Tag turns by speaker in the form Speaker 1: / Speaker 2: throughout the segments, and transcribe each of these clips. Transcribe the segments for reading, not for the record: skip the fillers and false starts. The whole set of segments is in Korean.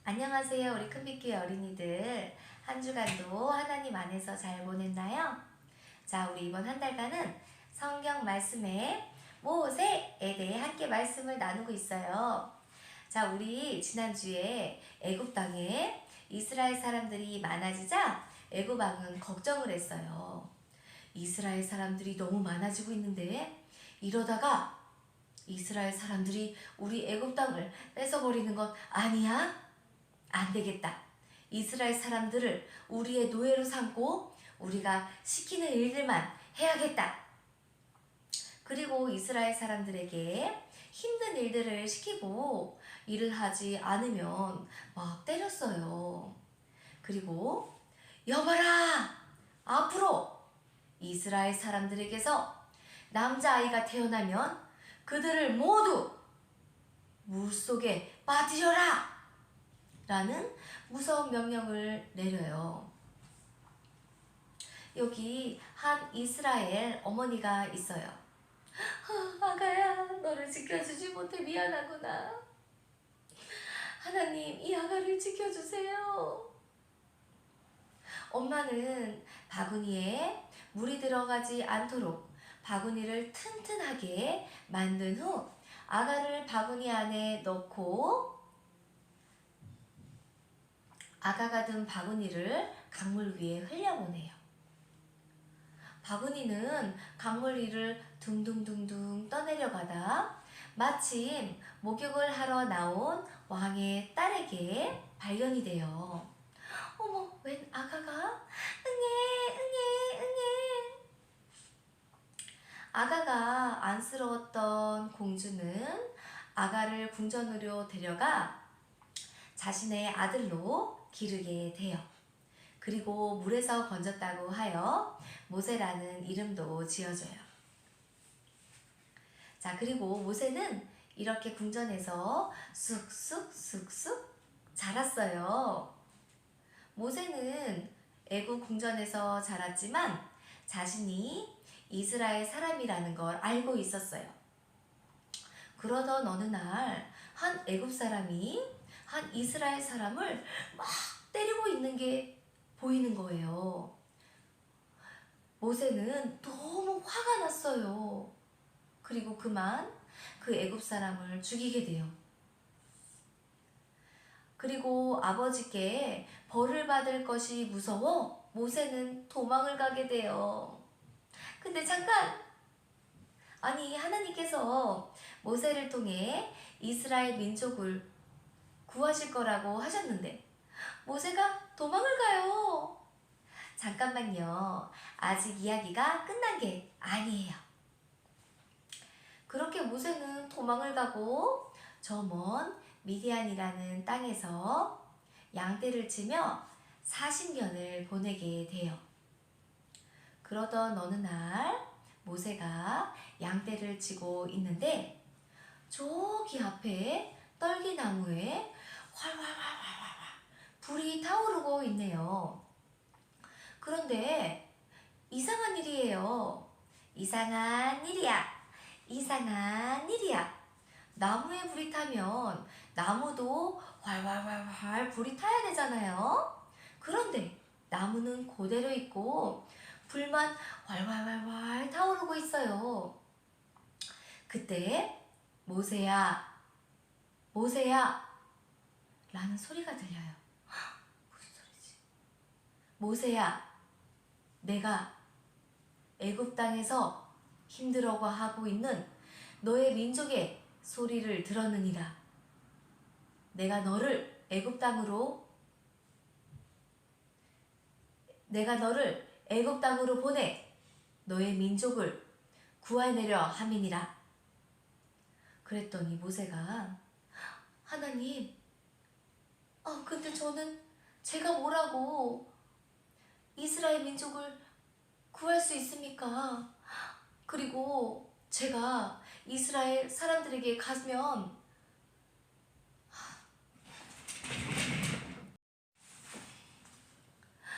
Speaker 1: 안녕하세요, 우리 큰비교의 어린이들. 한 주간도 하나님 안에서 잘 보냈나요? 자, 우리 이번 한 달간은 성경 말씀에 모세에 대해 함께 말씀을 나누고 있어요. 자, 우리 지난주에 애굽 땅에 이스라엘 사람들이 많아지자 애굽 왕은 걱정을 했어요. 이스라엘 사람들이 너무 많아지고 있는데 이러다가 이스라엘 사람들이 우리 애굽 땅을 뺏어버리는 것 아니야? 안 되겠다. 이스라엘 사람들을 우리의 노예로 삼고 우리가 시키는 일들만 해야겠다. 그리고 이스라엘 사람들에게 힘든 일들을 시키고 일을 하지 않으면 막 때렸어요. 그리고 여봐라! 앞으로 이스라엘 사람들에게서 남자아이가 태어나면 그들을 모두 물속에 빠뜨려라! 라는 무서운 명령을 내려요. 여기 한 이스라엘 어머니가 있어요. 아가야, 너를 지켜주지 못해 미안하구나. 하나님, 이 아가를 지켜주세요. 엄마는 바구니에 물이 들어가지 않도록 바구니를 튼튼하게 만든 후 아가를 바구니 안에 넣고 아가가 든 바구니를 강물 위에 흘려보내요. 바구니는 강물 위를 둥둥둥둥 떠내려가다 마침 목욕을 하러 나온 왕의 딸에게 발견이 돼요. 어머, 웬 아가가? 응애. 아가가 안쓰러웠던 공주는 아가를 궁전으로 데려가 자신의 아들로 기르게 돼요. 그리고 물에서 건졌다고 하여 모세라는 이름도 지어줘요. 자, 그리고 모세는 이렇게 궁전에서 쑥쑥 자랐어요. 모세는 애굽 궁전에서 자랐지만 자신이 이스라엘 사람이라는 걸 알고 있었어요. 그러던 어느 날 한 애굽 사람이 한 이스라엘 사람을 막 때리고 있는 게 보이는 거예요. 모세는 너무 화가 났어요. 그리고 그만 그 애굽 사람을 죽이게 돼요. 그리고 아버지께 벌을 받을 것이 무서워 모세는 도망을 가게 돼요. 근데 잠깐! 아니, 하나님께서 모세를 통해 이스라엘 민족을 구하실 거라고 하셨는데 모세가 도망을 가요. 잠깐만요. 아직 이야기가 끝난 게 아니에요. 그렇게 모세는 도망을 가고 저 먼 미디안이라는 땅에서 양떼를 치며 40년을 보내게 돼요. 그러던 어느 날 모세가 양떼를 치고 있는데 저기 앞에 떨기나무에 활활활활활 불이 타오르고 있네요. 그런데 이상한 일이에요. 이상한 일이야. 나무에 불이 타면 나무도 활활활활 불이 타야 되잖아요. 그런데 나무는 그대로 있고 불만 활활활활 타오르고 있어요. 그때 모세야 라는 소리가 들려요. 무슨 소리지? 모세야, 내가 애굽 땅에서 힘들어고 하고 있는 너의 민족의 소리를 들었느니라. 내가 너를 애굽 땅으로 보내 너의 민족을 구해내려 함이니라. 그랬더니 모세가 하나님, 근데 제가 뭐라고 이스라엘 민족을 구할 수 있습니까? 그리고 제가 이스라엘 사람들에게 가면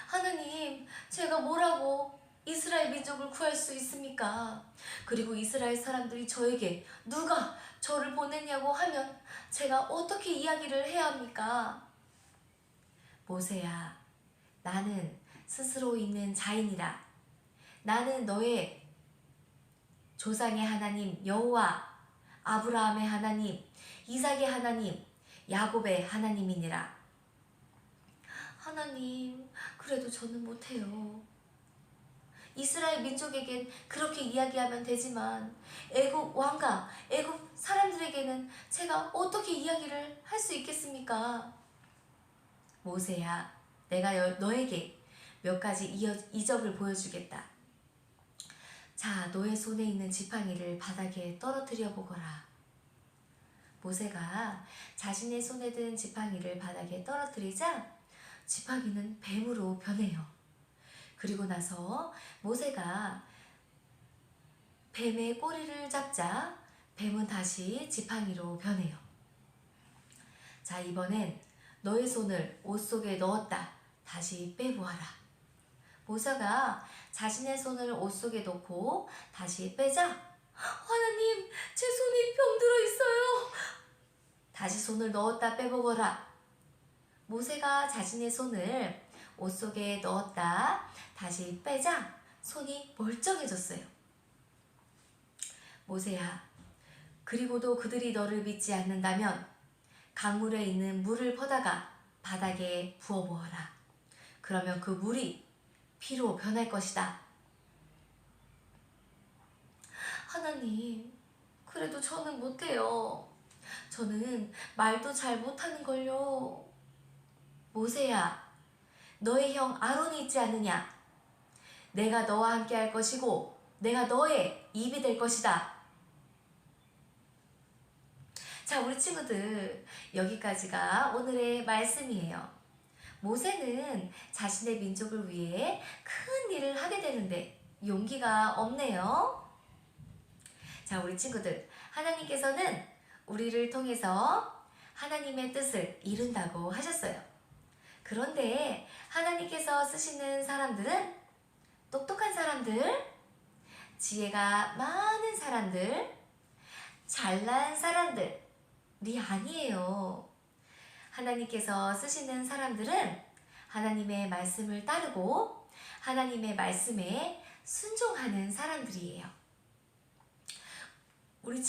Speaker 1: 하나님, 제가 뭐라고 이스라엘 민족을 구할 수 있습니까? 그리고 이스라엘 사람들이 저에게 누가 저를 보냈냐고 하면 제가 어떻게 이야기를 해야 합니까? 모세야, 나는 스스로 있는 자인이라. 나는 너의 조상의 하나님 여호와, 아브라함의 하나님, 이삭의 하나님, 야곱의 하나님이니라. 하나님, 그래도 저는 못해요. 이스라엘 민족에겐 그렇게 이야기하면 되지만 애굽 왕가, 애굽 사람들에게는 제가 어떻게 이야기를 할 수 있겠습니까? 모세야, 내가 너에게 몇 가지 이적을 보여주겠다. 자, 너의 손에 있는 지팡이를 바닥에 떨어뜨려 보거라. 모세가 자신의 손에 든 지팡이를 바닥에 떨어뜨리자 지팡이는 뱀으로 변해요. 그리고 나서 모세가 뱀의 꼬리를 잡자 뱀은 다시 지팡이로 변해요. 자, 이번엔 너의 손을 옷 속에 넣었다. 다시 빼보아라. 모세가 자신의 손을 옷 속에 넣고 다시 빼자 하나님, 제 손이 병들어 있어요. 다시 손을 넣었다 빼보거라. 모세가 자신의 손을 옷 속에 넣었다 다시 빼자 손이 멀쩡해졌어요. 모세야, 그리고도 그들이 너를 믿지 않는다면 강물에 있는 물을 퍼다가 바닥에 부어보아라. 그러면 그 물이 피로 변할 것이다. 하나님, 그래도 저는 못해요. 저는 말도 잘 못하는걸요. 모세야, 너의 형 아론이 있지 않느냐? 내가 너와 함께 할 것이고 내가 너의 입이 될 것이다. 자, 우리 친구들, 여기까지가 오늘의 말씀이에요. 모세는 자신의 민족을 위해 큰 일을 하게 되는데 용기가 없네요. 자, 우리 친구들, 하나님께서는 우리를 통해서 하나님의 뜻을 이룬다고 하셨어요. 그런데 하나님께서 쓰시는 사람들은 똑똑한 사람들, 지혜가 많은 사람들, 잘난 사람들이 아니에요. 하나님께서 쓰시는 사람들은 하나님의 말씀을 따르고 하나님의 말씀에 순종하는 사람들이에요. 우리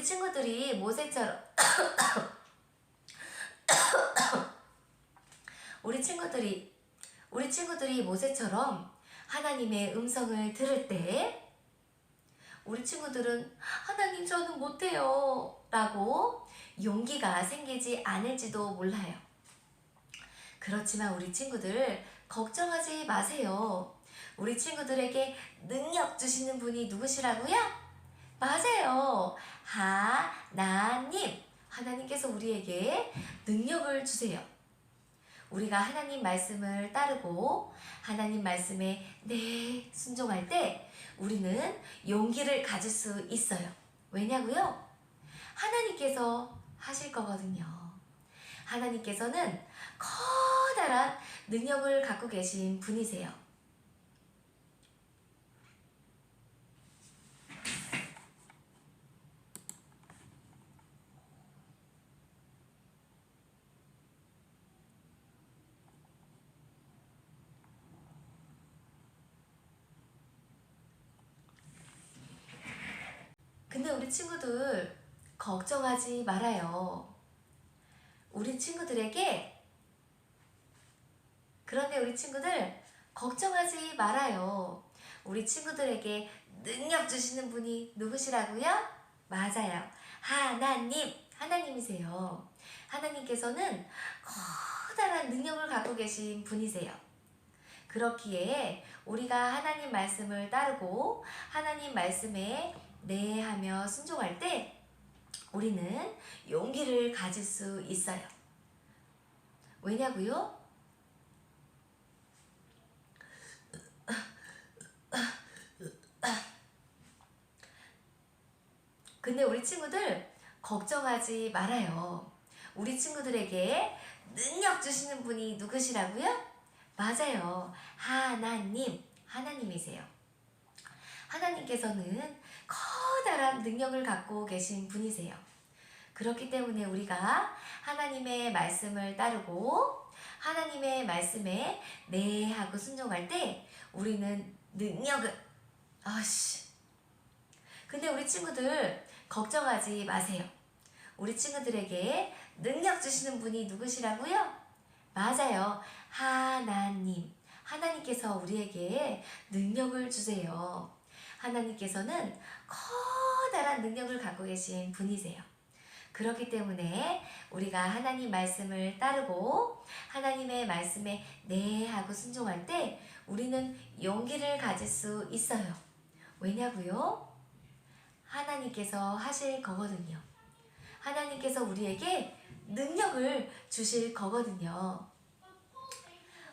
Speaker 1: 친구들이 모세처럼 우리 친구들이 모세처럼 하나님의 음성을 들을 때 우리 친구들은 하나님, 저는 못해요 라고 용기가 생기지 않을지도 몰라요. 그렇지만 우리 친구들 걱정하지 마세요. 우리 친구들에게 능력 주시는 분이 누구시라고요? 맞아요. 하나님. 하나님께서 우리에게 능력을 주세요. 우리가 하나님 말씀을 따르고 하나님 말씀에 네 순종할 때 우리는 용기를 가질 수 있어요. 왜냐고요? 하나님께서 하실 거거든요. 하나님께서는 커다란 능력을 갖고 계신 분이세요. 근데 우리 친구들 걱정하지 말아요. 그런데 우리 친구들 걱정하지 말아요. 우리 친구들에게 능력 주시는 분이 누구시라고요? 맞아요. 하나님이세요. 하나님께서는 커다란 능력을 갖고 계신 분이세요. 그렇기에 우리가 하나님 말씀을 따르고 하나님 말씀에 네 하며 순종할 때 우리는 용기를 가질 수 있어요. 왜냐고요? 근데 우리 친구들 걱정하지 말아요. 우리 친구들에게 능력 주시는 분이 누구시라고요? 맞아요. 하나님이세요. 하나님께서는 커다란 능력을 갖고 계신 분이세요. 그렇기 때문에 우리가 하나님의 말씀을 따르고 하나님의 말씀에 네 하고 순종할 때 우리는 능력을 근데 우리 친구들 걱정하지 마세요. 우리 친구들에게 능력 주시는 분이 누구시라고요? 맞아요. 하나님. 하나님께서 우리에게 능력을 주세요. 하나님께서는 커다란 능력을 갖고 계신 분이세요. 그렇기 때문에 우리가 하나님 말씀을 따르고 하나님의 말씀에 네 하고 순종할 때 우리는 용기를 가질 수 있어요. 왜냐고요? 하나님께서 하실 거거든요. 하나님께서 우리에게 능력을 주실 거거든요.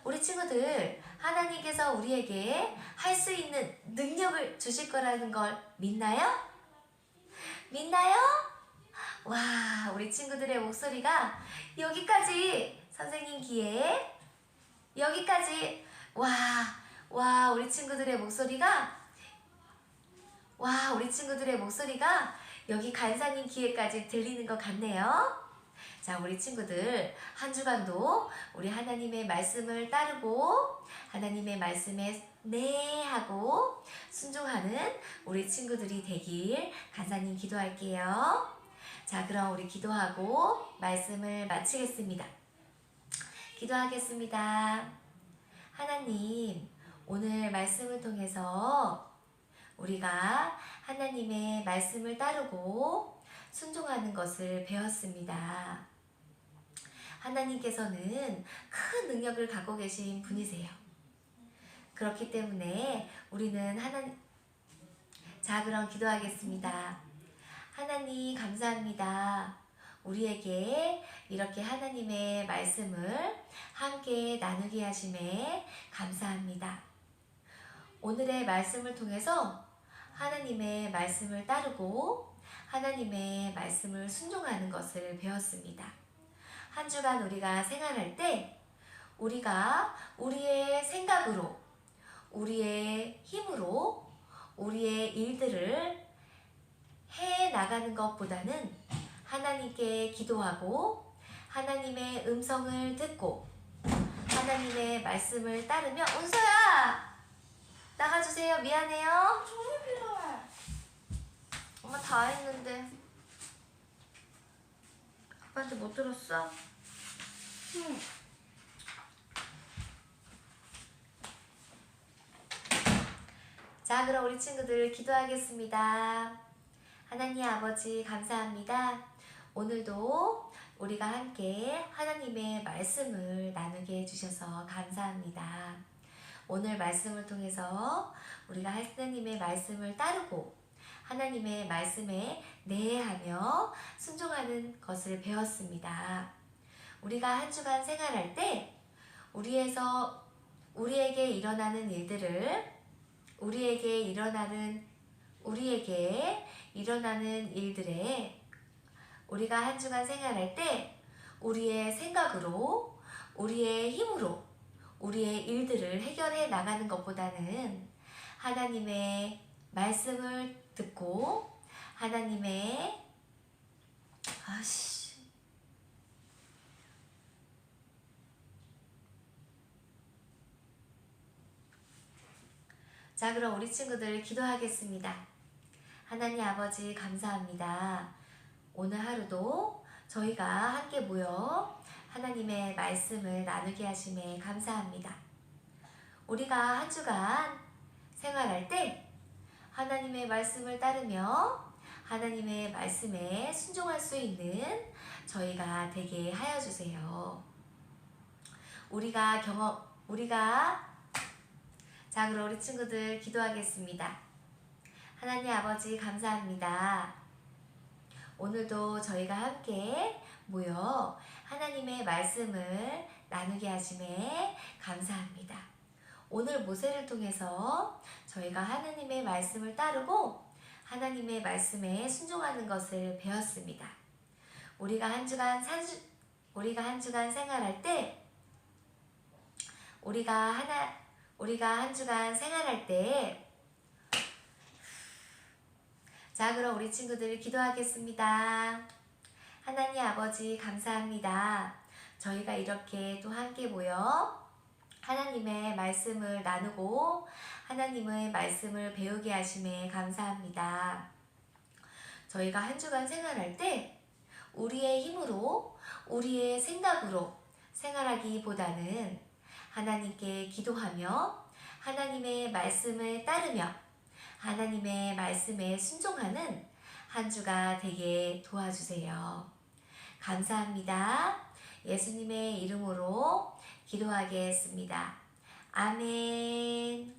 Speaker 1: 우리 친구들, 하나님께서 우리에게 할 수 있는 능력을 주실 거라는 걸 믿나요? 믿나요? 와, 우리 친구들의 목소리가 여기까지 선생님 귀에 여기까지 우리 친구들의 목소리가 여기 간사님 귀에까지 들리는 것 같네요. 자, 우리 친구들 한 주간도 우리 하나님의 말씀을 따르고 하나님의 말씀에 네 하고 순종하는 우리 친구들이 되길 간사님 기도할게요. 자, 그럼 우리 기도하고 말씀을 마치겠습니다. 기도하겠습니다. 하나님, 오늘 말씀을 통해서 우리가 하나님의 말씀을 따르고 순종하는 것을 배웠습니다. 하나님께서는 큰 능력을 갖고 계신 분이세요. 그렇기 때문에 우리는 자, 그럼 기도하겠습니다. 하나님 감사합니다. 우리에게 이렇게 하나님의 말씀을 함께 나누게 하심에 감사합니다. 오늘의 말씀을 통해서 하나님의 말씀을 따르고 하나님의 말씀을 순종하는 것을 배웠습니다. 한 주간 우리가 생활할 때 우리가 우리의 생각으로, 우리의 힘으로, 우리의 일들을 해 나가는 것보다는 하나님께 기도하고 하나님의 음성을 듣고 하나님의 말씀을 따르며 은서야! 나가주세요. 미안해요.
Speaker 2: 종이 필요해.
Speaker 1: 엄마 다 했는데 아빠한테 못 들었어?
Speaker 2: 응.
Speaker 1: 자, 그럼 우리 친구들 기도하겠습니다. 하나님 아버지 감사합니다. 오늘도 우리가 함께 하나님의 말씀을 나누게 해주셔서 감사합니다. 오늘 말씀을 통해서 우리가 하나님의 말씀을 따르고 하나님의 말씀에 네 하며 순종하는 것을 배웠습니다. 우리가 한 주간 생활할 때 우리에게 일어나는 일들을 우리에게 일어나는 일들에 우리가 한 주간 생활할 때 우리의 생각으로, 우리의 힘으로 우리의 일들을 해결해 나가는 것보다는 하나님의 말씀을 듣고 하나님의 자, 그럼 우리 친구들 기도하겠습니다. 하나님 아버지 감사합니다. 오늘 하루도 저희가 함께 모여 하나님의 말씀을 나누게 하심에 감사합니다. 우리가 한 주간 생활할 때 하나님의 말씀을 따르며 하나님의 말씀에 순종할 수 있는 저희가 되게 하여 주세요. 자, 그럼 우리 친구들 기도하겠습니다. 하나님 아버지 감사합니다. 오늘도 저희가 함께 모여 하나님의 말씀을 나누게 하심에 감사합니다. 오늘 모세를 통해서 저희가 하나님의 말씀을 따르고 하나님의 말씀에 순종하는 것을 배웠습니다. 우리가 한 주간 생활할 때 자, 그럼 우리 친구들 기도하겠습니다. 하나님 아버지 감사합니다. 저희가 이렇게 또 함께 모여 하나님의 말씀을 나누고 하나님의 말씀을 배우게 하심에 감사합니다. 저희가 한 주간 생활할 때 우리의 힘으로 우리의 생각으로 생활하기보다는 하나님께 기도하며 하나님의 말씀을 따르며 하나님의 말씀에 순종하는 한 주가 되게 도와주세요. 감사합니다. 예수님의 이름으로 기도하겠습니다. 아멘.